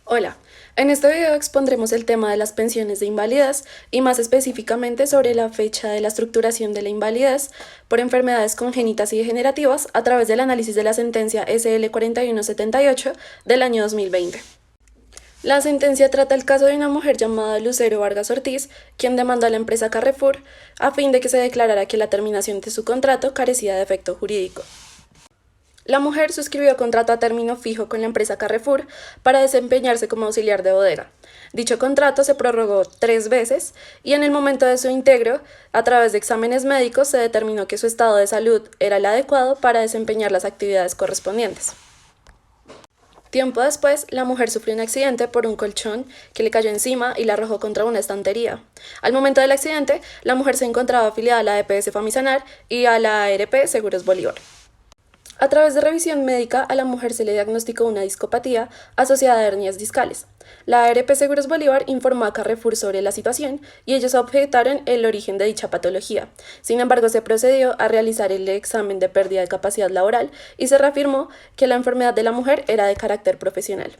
Hola, en este video expondremos el tema de las pensiones de invalidez y más específicamente sobre la fecha de la estructuración de la invalidez por enfermedades congénitas y degenerativas a través del análisis de la sentencia SL 4178 del año 2020. La sentencia trata el caso de una mujer llamada Lucero Vargas Ortiz, quien demandó a la empresa Carrefour a fin de que se declarara que la terminación de su contrato carecía de efecto jurídico. La mujer suscribió contrato a término fijo con la empresa Carrefour para desempeñarse como auxiliar de bodega. Dicho contrato se prorrogó 3 veces y en el momento de su integro, a través de exámenes médicos, se determinó que su estado de salud era el adecuado para desempeñar las actividades correspondientes. Tiempo después, la mujer sufrió un accidente por un colchón que le cayó encima y la arrojó contra una estantería. Al momento del accidente, la mujer se encontraba afiliada a la EPS Famisanar y a la ARP Seguros Bolívar. A través de revisión médica, a la mujer se le diagnosticó una discopatía asociada a hernias discales. La ARP Seguros Bolívar informó a Carrefour sobre la situación y ellos objetaron el origen de dicha patología. Sin embargo, se procedió a realizar el examen de pérdida de capacidad laboral y se reafirmó que la enfermedad de la mujer era de carácter profesional.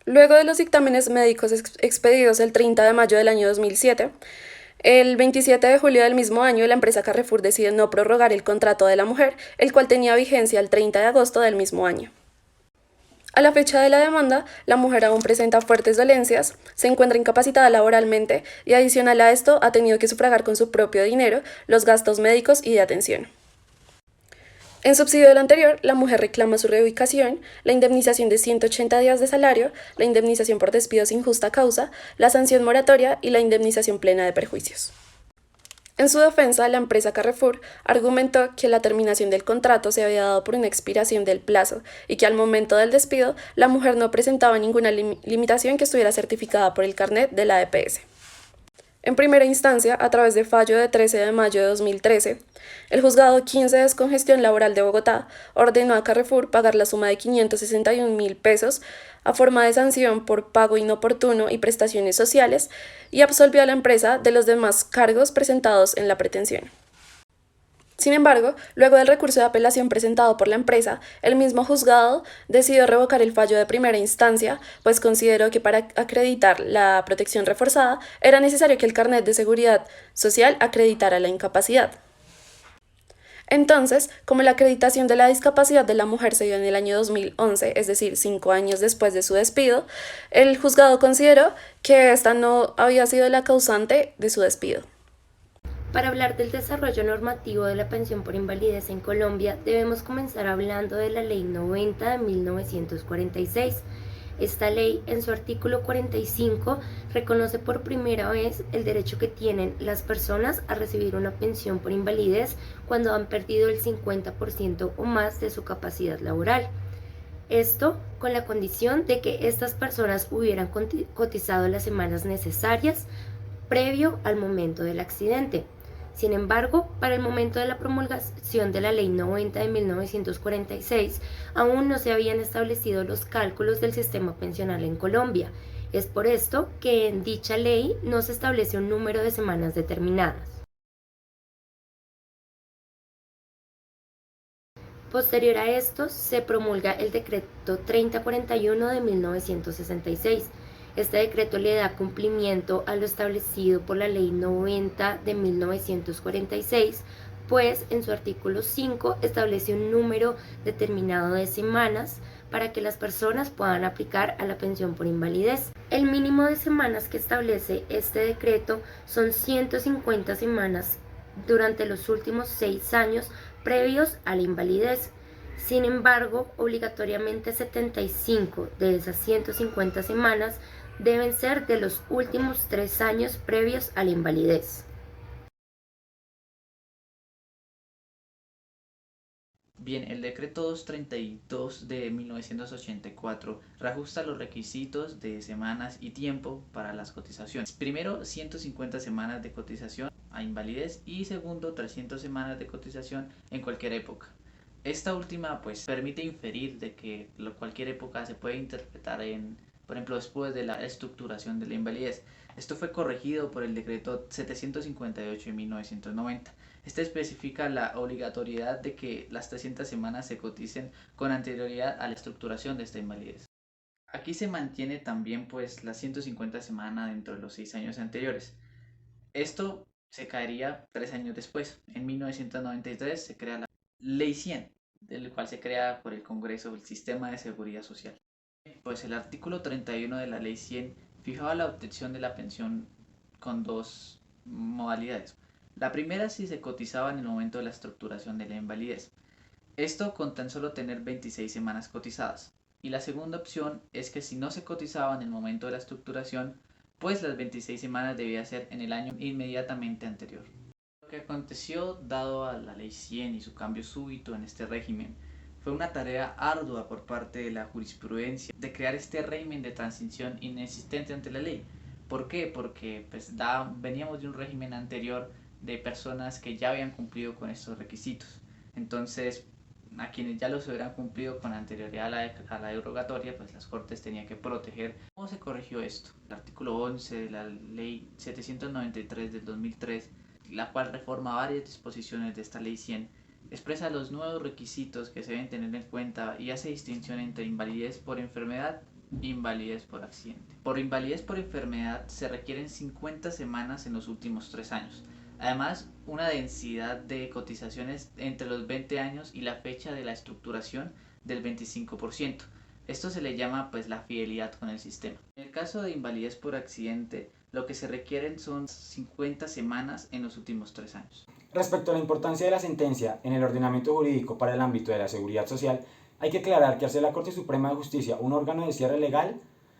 Luego de los dictámenes médicos expedidos el 30 de mayo del año 2007, el 27 de julio del mismo año, la empresa Carrefour decide no prorrogar el contrato de la mujer, el cual tenía vigencia el 30 de agosto del mismo año. A la fecha de la demanda, la mujer aún presenta fuertes dolencias, se encuentra incapacitada laboralmente y adicional a esto ha tenido que sufragar con su propio dinero los gastos médicos y de atención. En subsidio del anterior, la mujer reclama su reubicación, la indemnización de 180 días de salario, la indemnización por despido sin justa causa, la sanción moratoria y la indemnización plena de perjuicios. En su defensa, la empresa Carrefour argumentó que la terminación del contrato se había dado por una expiración del plazo y que al momento del despido la mujer no presentaba ninguna limitación que estuviera certificada por el carnet de la EPS. En primera instancia, a través de fallo de 13 de mayo de 2013, el Juzgado 15 de Descongestión Laboral de Bogotá ordenó a Carrefour pagar la suma de 561.000 pesos a forma de sanción por pago inoportuno y prestaciones sociales y absolvió a la empresa de los demás cargos presentados en la pretensión. Sin embargo, luego del recurso de apelación presentado por la empresa, el mismo juzgado decidió revocar el fallo de primera instancia, pues consideró que para acreditar la protección reforzada era necesario que el carnet de seguridad social acreditara la incapacidad. Entonces, como la acreditación de la discapacidad de la mujer se dio en el año 2011, es decir, 5 años después de su despido, el juzgado consideró que esta no había sido la causante de su despido. Para hablar del desarrollo normativo de la pensión por invalidez en Colombia, debemos comenzar hablando de la Ley 90 de 1946. Esta ley, en su artículo 45, reconoce por primera vez el derecho que tienen las personas a recibir una pensión por invalidez cuando han perdido el 50% o más de su capacidad laboral. Esto con la condición de que estas personas hubieran cotizado las semanas necesarias previo al momento del accidente. Sin embargo, para el momento de la promulgación de la Ley 90 de 1946, aún no se habían establecido los cálculos del sistema pensional en Colombia. Es por esto que en dicha ley no se establece un número de semanas determinadas. Posterior a esto, se promulga el decreto 3041 de 1966. Este decreto le da cumplimiento a lo establecido por la Ley 90 de 1946, pues en su artículo 5 establece un número determinado de semanas para que las personas puedan aplicar a la pensión por invalidez. El mínimo de semanas que establece este decreto son 150 semanas durante los últimos 6 años previos a la invalidez. Sin embargo, obligatoriamente 75 de esas 150 semanas deben ser de los últimos 3 años previos a la invalidez. Bien, el decreto 232 de 1984 reajusta los requisitos de semanas y tiempo para las cotizaciones. Primero, 150 semanas de cotización a invalidez y segundo, 300 semanas de cotización en cualquier época. Esta última pues permite inferir de que cualquier época se puede interpretar por ejemplo, después de la estructuración de la invalidez. Esto fue corregido por el decreto 758 de 1990. Este especifica la obligatoriedad de que las 300 semanas se coticen con anterioridad a la estructuración de esta invalidez. Aquí se mantiene también pues la 150 semanas dentro de los 6 años anteriores. Esto se caería 3 años después. En 1993 se crea la Ley 100, del cual se crea por el Congreso el Sistema de Seguridad Social. Pues el artículo 31 de la Ley 100 fijaba la obtención de la pensión con dos modalidades. La primera si se cotizaba en el momento de la estructuración de la invalidez. Esto con tan solo tener 26 semanas cotizadas. Y la segunda opción es que si no se cotizaba en el momento de la estructuración, pues las 26 semanas debía ser en el año inmediatamente anterior. Lo que aconteció dado a la ley 100 y su cambio súbito en este régimen fue una tarea ardua por parte de la jurisprudencia de crear este régimen de transición inexistente ante la ley. ¿Por qué? Porque pues, veníamos de un régimen anterior de personas que ya habían cumplido con estos requisitos. Entonces, a quienes ya los hubieran cumplido con anterioridad a la derogatoria, pues las Cortes tenían que proteger. ¿Cómo se corrigió esto? El artículo 11 de la Ley 793 del 2003, la cual reforma varias disposiciones de esta Ley 100, expresa los nuevos requisitos que se deben tener en cuenta y hace distinción entre invalidez por enfermedad e invalidez por accidente. Por invalidez por enfermedad se requieren 50 semanas en los últimos 3 años. Además, una densidad de cotizaciones entre los 20 años y la fecha de la estructuración del 25%. Esto se le llama pues la fidelidad con el sistema. En el caso de invalidez por accidente, lo que se requieren son 50 semanas en los últimos 3 años. Respecto a la importancia de la sentencia en el ordenamiento jurídico para el ámbito de la seguridad social, hay que aclarar que al ser la Corte Suprema de Justicia un órgano de cierre legal,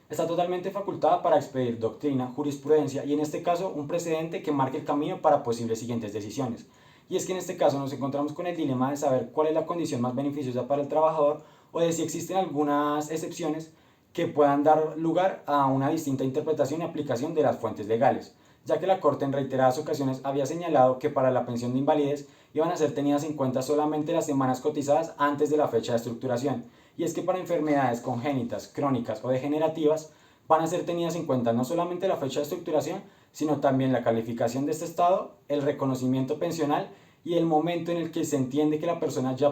está totalmente facultada para expedir doctrina, jurisprudencia y en este caso un precedente que marque el camino para posibles siguientes decisiones. Y es que en este caso nos encontramos con el dilema de saber cuál es la condición más beneficiosa para el trabajador o de si existen algunas excepciones que puedan dar lugar a una distinta interpretación y aplicación de las fuentes legales, ya que la Corte en reiteradas ocasiones había señalado que para la pensión de invalidez iban a ser tenidas en cuenta solamente las semanas cotizadas antes de la fecha de estructuración, y es que para enfermedades congénitas, crónicas o degenerativas van a ser tenidas en cuenta no solamente la fecha de estructuración, sino también la calificación de este estado, el reconocimiento pensional y el momento en el que se entiende que la persona ya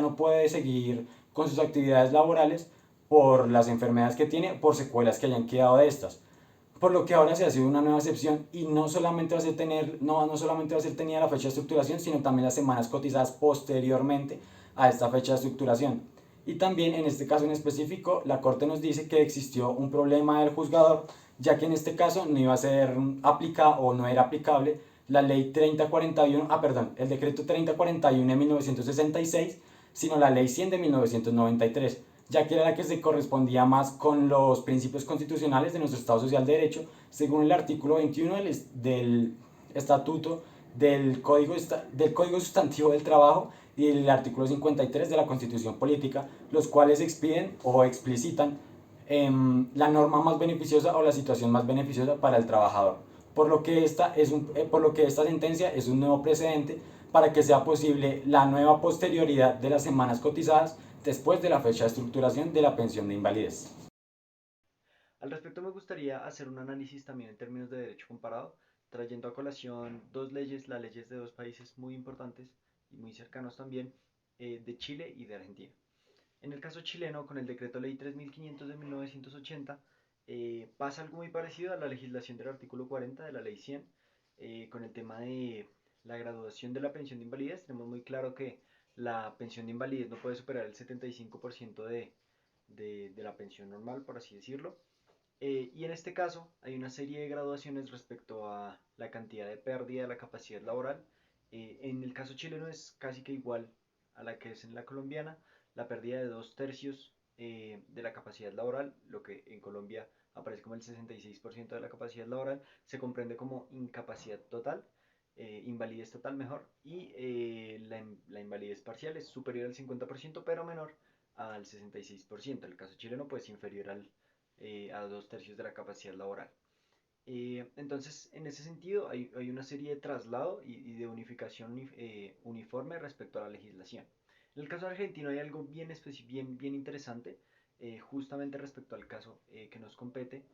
no puede seguir con sus actividades laborales por las enfermedades que tiene, por secuelas que hayan quedado de estas. Por lo que ahora se hace una nueva excepción y no solamente no solamente va a ser tenida la fecha de estructuración, sino también las semanas cotizadas posteriormente a esta fecha de estructuración. Y también en este caso en específico, la Corte nos dice que existió un problema del juzgador, ya que en este caso no iba a ser aplicada o no era aplicable la ley 3041, el decreto 3041 de 1966, sino la ley 100 de 1993, ya que era la que se correspondía más con los principios constitucionales de nuestro Estado Social de Derecho, según el artículo 21 del Estatuto del Código Sustantivo del Trabajo y el artículo 53 de la Constitución Política, los cuales expiden o explicitan la norma más beneficiosa o la situación más beneficiosa para el trabajador. Por lo que esta sentencia es un nuevo precedente para que sea posible la nueva posterioridad de las semanas cotizadas después de la fecha de estructuración de la pensión de invalidez. Al respecto me gustaría hacer un análisis también en términos de derecho comparado, trayendo a colación dos leyes, las leyes de dos países muy importantes y muy cercanos también, de Chile y de Argentina. En el caso chileno, con el decreto ley 3500 de 1980, pasa algo muy parecido a la legislación del artículo 40 de la ley 100, con el tema de la graduación de la pensión de invalidez. Tenemos muy claro que la pensión de invalidez no puede superar el 75% de la pensión normal, por así decirlo. Y en este caso hay una serie de graduaciones respecto a la cantidad de pérdida de la capacidad laboral. En el caso chileno es casi que igual a la que es en la colombiana, la pérdida de 2/3 de la capacidad laboral, lo que en Colombia aparece como el 66% de la capacidad laboral, se comprende como incapacidad total, invalidez total mejor, y la invalidez parcial es superior al 50% pero menor al 66%. En el caso chileno pues inferior a 2/3 de la capacidad laboral. Entonces, en ese sentido, hay una serie de traslado y de unificación uniforme respecto a la legislación. En el caso argentino hay algo bien interesante, justamente respecto al caso que nos compete,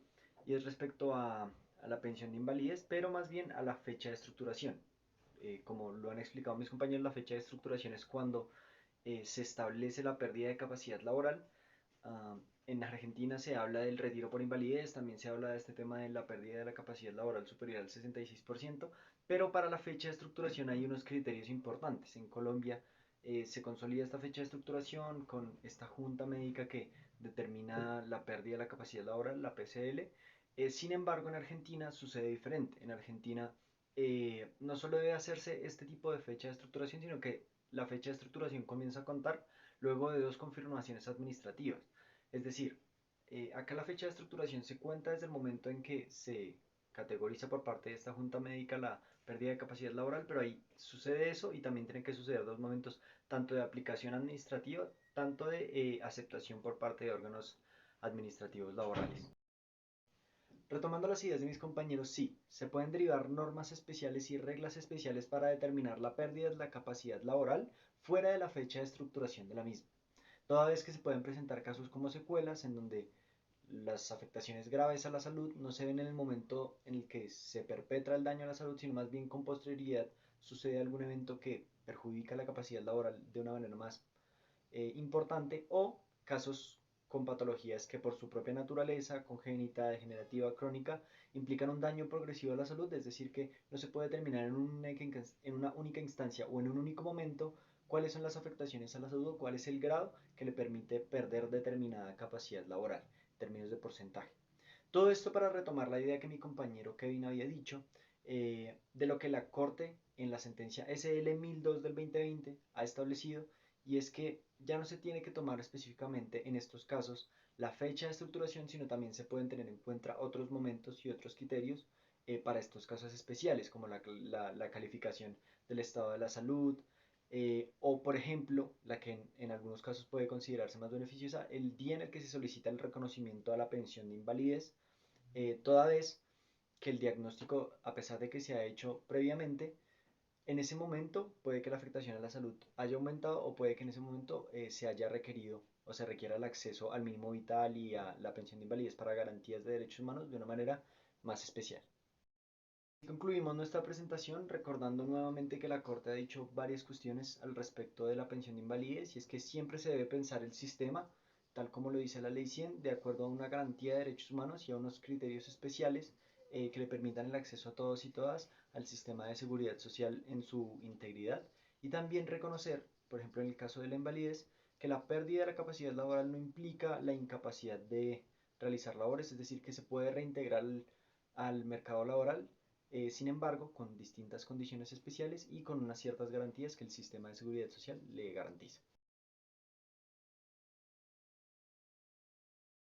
y es respecto a la pensión de invalidez, pero más bien a la fecha de estructuración. Como lo han explicado mis compañeros, la fecha de estructuración es cuando se establece la pérdida de capacidad laboral. En Argentina se habla del retiro por invalidez, también se habla de este tema de la pérdida de la capacidad laboral superior al 66%, pero para la fecha de estructuración hay unos criterios importantes. En Colombia se consolida esta fecha de estructuración con esta junta médica que determina la pérdida de la capacidad laboral, la PCL. Sin embargo, en Argentina sucede diferente. En Argentina no solo debe hacerse este tipo de fecha de estructuración, sino que la fecha de estructuración comienza a contar luego de 2 confirmaciones administrativas. Es decir, acá la fecha de estructuración se cuenta desde el momento en que se categoriza por parte de esta junta médica la pérdida de capacidad laboral, pero ahí sucede eso y también tienen que suceder 2 momentos, tanto de aplicación administrativa, tanto de aceptación por parte de órganos administrativos laborales. Retomando las ideas de mis compañeros, sí, se pueden derivar normas especiales y reglas especiales para determinar la pérdida de la capacidad laboral fuera de la fecha de estructuración de la misma, toda vez que se pueden presentar casos como secuelas en donde las afectaciones graves a la salud no se ven en el momento en el que se perpetra el daño a la salud, sino más bien con posterioridad sucede algún evento que perjudica la capacidad laboral de una manera más importante, o casos con patologías que por su propia naturaleza, congénita, degenerativa, crónica, implican un daño progresivo a la salud, es decir, que no se puede determinar en una única instancia o en un único momento cuáles son las afectaciones a la salud o cuál es el grado que le permite perder determinada capacidad laboral en términos de porcentaje. Todo esto para retomar la idea que mi compañero Kevin había dicho, de lo que la Corte en la sentencia SL 1002 del 2020 ha establecido, y es que ya no se tiene que tomar específicamente en estos casos la fecha de estructuración, sino también se pueden tener en cuenta otros momentos y otros criterios para estos casos especiales, como la calificación del estado de la salud, o por ejemplo, la que en algunos casos puede considerarse más beneficiosa, el día en el que se solicita el reconocimiento a la pensión de invalidez, toda vez que el diagnóstico, a pesar de que se ha hecho previamente, en ese momento puede que la afectación a la salud haya aumentado, o puede que en ese momento se haya requerido o se requiera el acceso al mínimo vital y a la pensión de invalidez para garantías de derechos humanos de una manera más especial. Concluimos nuestra presentación recordando nuevamente que la Corte ha dicho varias cuestiones al respecto de la pensión de invalidez, y es que siempre se debe pensar el sistema, tal como lo dice la Ley 100, de acuerdo a una garantía de derechos humanos y a unos criterios especiales que le permitan el acceso a todos y todas al sistema de seguridad social en su integridad, y también reconocer, por ejemplo en el caso de la invalidez, que la pérdida de la capacidad laboral no implica la incapacidad de realizar labores, es decir, que se puede reintegrar al mercado laboral, sin embargo, con distintas condiciones especiales y con unas ciertas garantías que el sistema de seguridad social le garantiza.